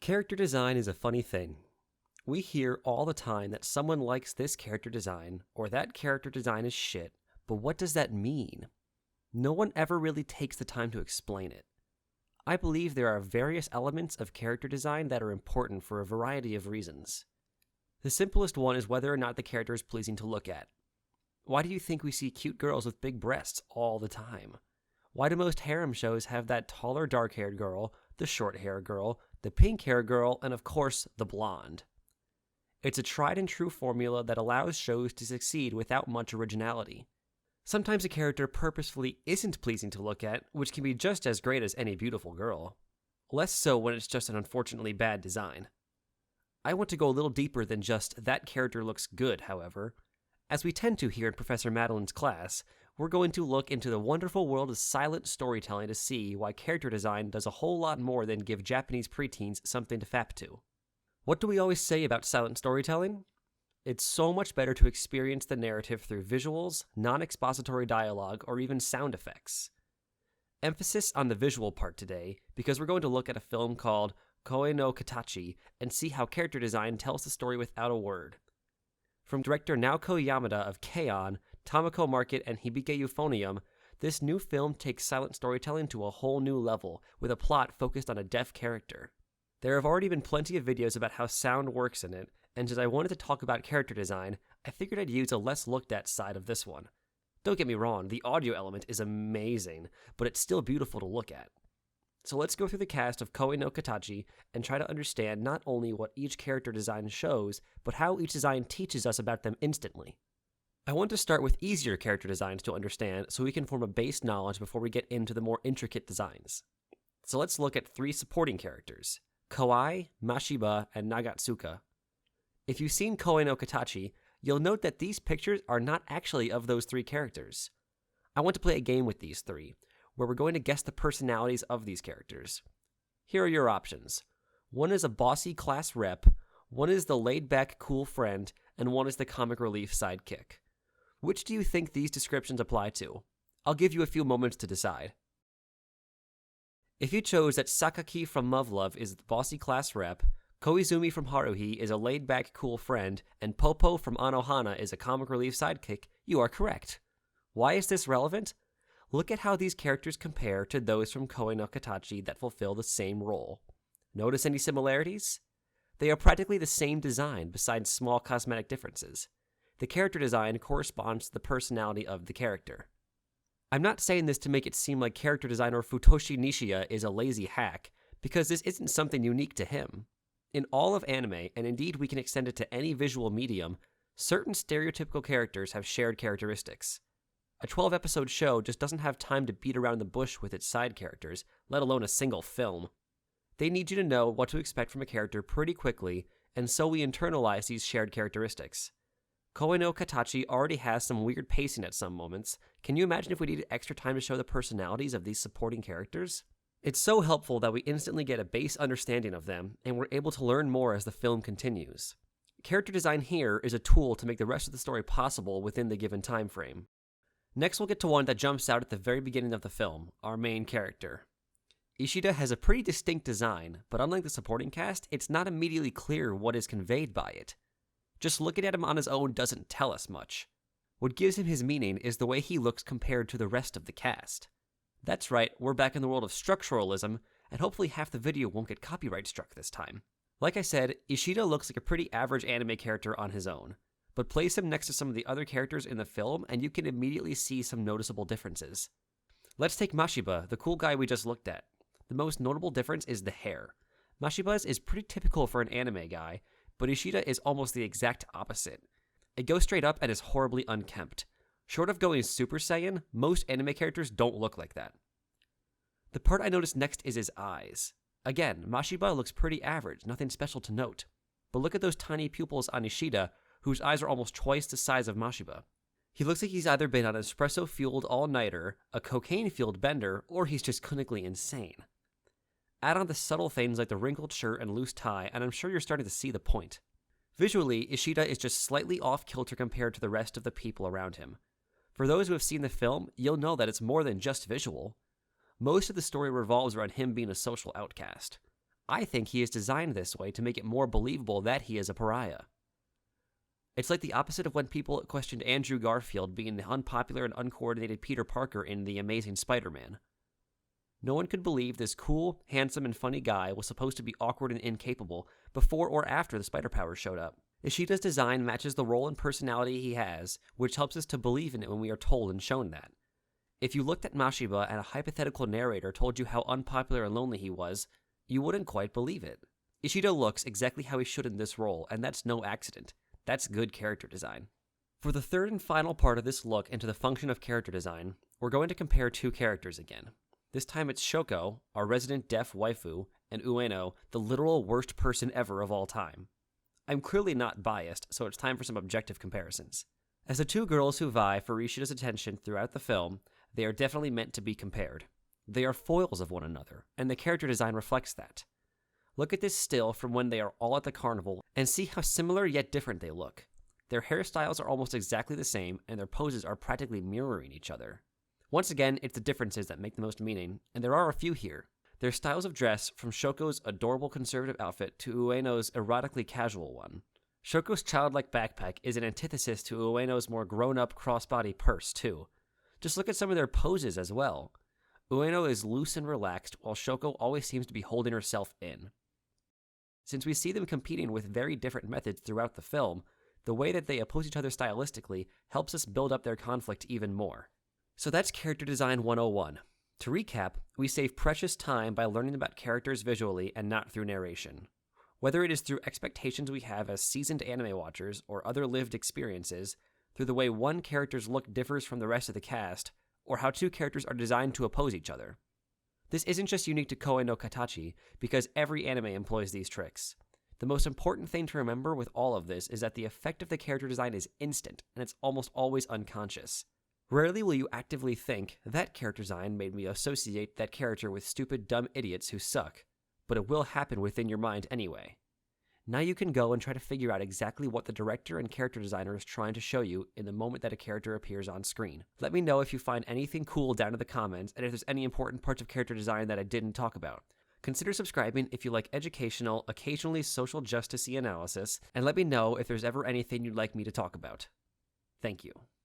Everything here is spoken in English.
Character design is a funny thing. We hear all the time that someone likes this character design or that character design is shit, but what does that mean? No one ever really takes the time to explain it. I believe there are various elements of character design that are important for a variety of reasons. The simplest one is whether or not the character is pleasing to look at. Why do you think we see cute girls with big breasts all the time? Why do most harem shows have that taller dark-haired girl, the short-haired girl, the pink-haired girl, and of course, the blonde? It's a tried-and-true formula that allows shows to succeed without much originality. Sometimes a character purposefully isn't pleasing to look at, which can be just as great as any beautiful girl. Less so when it's just an unfortunately bad design. I want to go a little deeper than just that character looks good, however. As we tend to here in Professor Madeline's class, we're going to look into the wonderful world of silent storytelling to see why character design does a whole lot more than give Japanese preteens something to fap to. What do we always say about silent storytelling? It's so much better to experience the narrative through visuals, non-expository dialogue, or even sound effects. Emphasis on the visual part today, because we're going to look at a film called Koe no Katachi and see how character design tells the story without a word. From director Naoko Yamada of K-On!, Tamako Market, and Hibike Euphonium, this new film takes silent storytelling to a whole new level, with a plot focused on a deaf character. There have already been plenty of videos about how sound works in it, and since I wanted to talk about character design, I figured I'd use a less looked at side of this one. Don't get me wrong, the audio element is amazing, but it's still beautiful to look at. So let's go through the cast of Koe no Katachi and try to understand not only what each character design shows, but how each design teaches us about them instantly. I want to start with easier character designs to understand so we can form a base knowledge before we get into the more intricate designs. So let's look at 3 supporting characters: Kawai, Mashiba, and Nagatsuka. If you've seen Koe no Katachi, you'll note that these pictures are not actually of those 3 characters. I want to play a game with these 3, where we're going to guess the personalities of these characters. Here are your options. One is a bossy class rep, one is the laid-back cool friend, and one is the comic relief sidekick. Which do you think these descriptions apply to? I'll give you a few moments to decide. If you chose that Sakaki from Muv-Luv is the bossy class rep, Koizumi from Haruhi is a laid-back cool friend, and Popo from Anohana is a comic relief sidekick, you are correct. Why is this relevant? Look at how these characters compare to those from Koe no Katachi that fulfill the same role. Notice any similarities? They are practically the same design besides small cosmetic differences. The character design corresponds to the personality of the character. I'm not saying this to make it seem like character designer Futoshi Nishiya is a lazy hack, because this isn't something unique to him. In all of anime, and indeed we can extend it to any visual medium, certain stereotypical characters have shared characteristics. A 12-episode show just doesn't have time to beat around the bush with its side characters, let alone a single film. They need you to know what to expect from a character pretty quickly, and so we internalize these shared characteristics. Koe no Katachi already has some weird pacing at some moments. Can you imagine if we needed extra time to show the personalities of these supporting characters? It's so helpful that we instantly get a base understanding of them, and we're able to learn more as the film continues. Character design here is a tool to make the rest of the story possible within the given time frame. Next, we'll get to one that jumps out at the very beginning of the film, our main character. Ishida has a pretty distinct design, but unlike the supporting cast, it's not immediately clear what is conveyed by it. Just looking at him on his own doesn't tell us much. What gives him his meaning is the way he looks compared to the rest of the cast. That's right, we're back in the world of structuralism, and hopefully half the video won't get copyright struck this time. Like I said, Ishida looks like a pretty average anime character on his own, but place him next to some of the other characters in the film and you can immediately see some noticeable differences. Let's take Mashiba, the cool guy we just looked at. The most notable difference is the hair. Mashiba's is pretty typical for an anime guy, but Ishida is almost the exact opposite. It goes straight up and is horribly unkempt. Short of going Super Saiyan, most anime characters don't look like that. The part I noticed next is his eyes. Again, Mashiba looks pretty average, nothing special to note. But look at those tiny pupils on Ishida, whose eyes are almost twice the size of Mashiba. He looks like he's either been on an espresso-fueled all-nighter, a cocaine-fueled bender, or he's just clinically insane. Add on the subtle things like the wrinkled shirt and loose tie, and I'm sure you're starting to see the point. Visually, Ishida is just slightly off-kilter compared to the rest of the people around him. For those who have seen the film, you'll know that it's more than just visual. Most of the story revolves around him being a social outcast. I think he is designed this way to make it more believable that he is a pariah. It's like the opposite of when people questioned Andrew Garfield being the unpopular and uncoordinated Peter Parker in The Amazing Spider-Man. No one could believe this cool, handsome, and funny guy was supposed to be awkward and incapable before or after the spider powers showed up. Ishida's design matches the role and personality he has, which helps us to believe in it when we are told and shown that. If you looked at Mashiba and a hypothetical narrator told you how unpopular and lonely he was, you wouldn't quite believe it. Ishida looks exactly how he should in this role, and that's no accident. That's good character design. For the third and final part of this look into the function of character design, we're going to compare two characters again. This time it's Shoko, our resident deaf waifu, and Ueno, the literal worst person ever of all time. I'm clearly not biased, so it's time for some objective comparisons. As the two girls who vie for Ishida's attention throughout the film, they are definitely meant to be compared. They are foils of one another, and the character design reflects that. Look at this still from when they are all at the carnival, and see how similar yet different they look. Their hairstyles are almost exactly the same, and their poses are practically mirroring each other. Once again, it's the differences that make the most meaning, and there are a few here. Their styles of dress, from Shoko's adorable conservative outfit to Ueno's erotically casual one. Shoko's childlike backpack is an antithesis to Ueno's more grown-up crossbody purse, too. Just look at some of their poses as well. Ueno is loose and relaxed, while Shoko always seems to be holding herself in. Since we see them competing with very different methods throughout the film, the way that they oppose each other stylistically helps us build up their conflict even more. So that's Character Design 101. To recap, we save precious time by learning about characters visually and not through narration. Whether it is through expectations we have as seasoned anime watchers or other lived experiences, through the way one character's look differs from the rest of the cast, or how two characters are designed to oppose each other. This isn't just unique to Koei no Katachi, because every anime employs these tricks. The most important thing to remember with all of this is that the effect of the character design is instant, and it's almost always unconscious. Rarely will you actively think, that character design made me associate that character with stupid, dumb idiots who suck, but it will happen within your mind anyway. Now you can go and try to figure out exactly what the director and character designer is trying to show you in the moment that a character appears on screen. Let me know if you find anything cool down in the comments, and if there's any important parts of character design that I didn't talk about. Consider subscribing if you like educational, occasionally social justice-y analysis, and let me know if there's ever anything you'd like me to talk about. Thank you.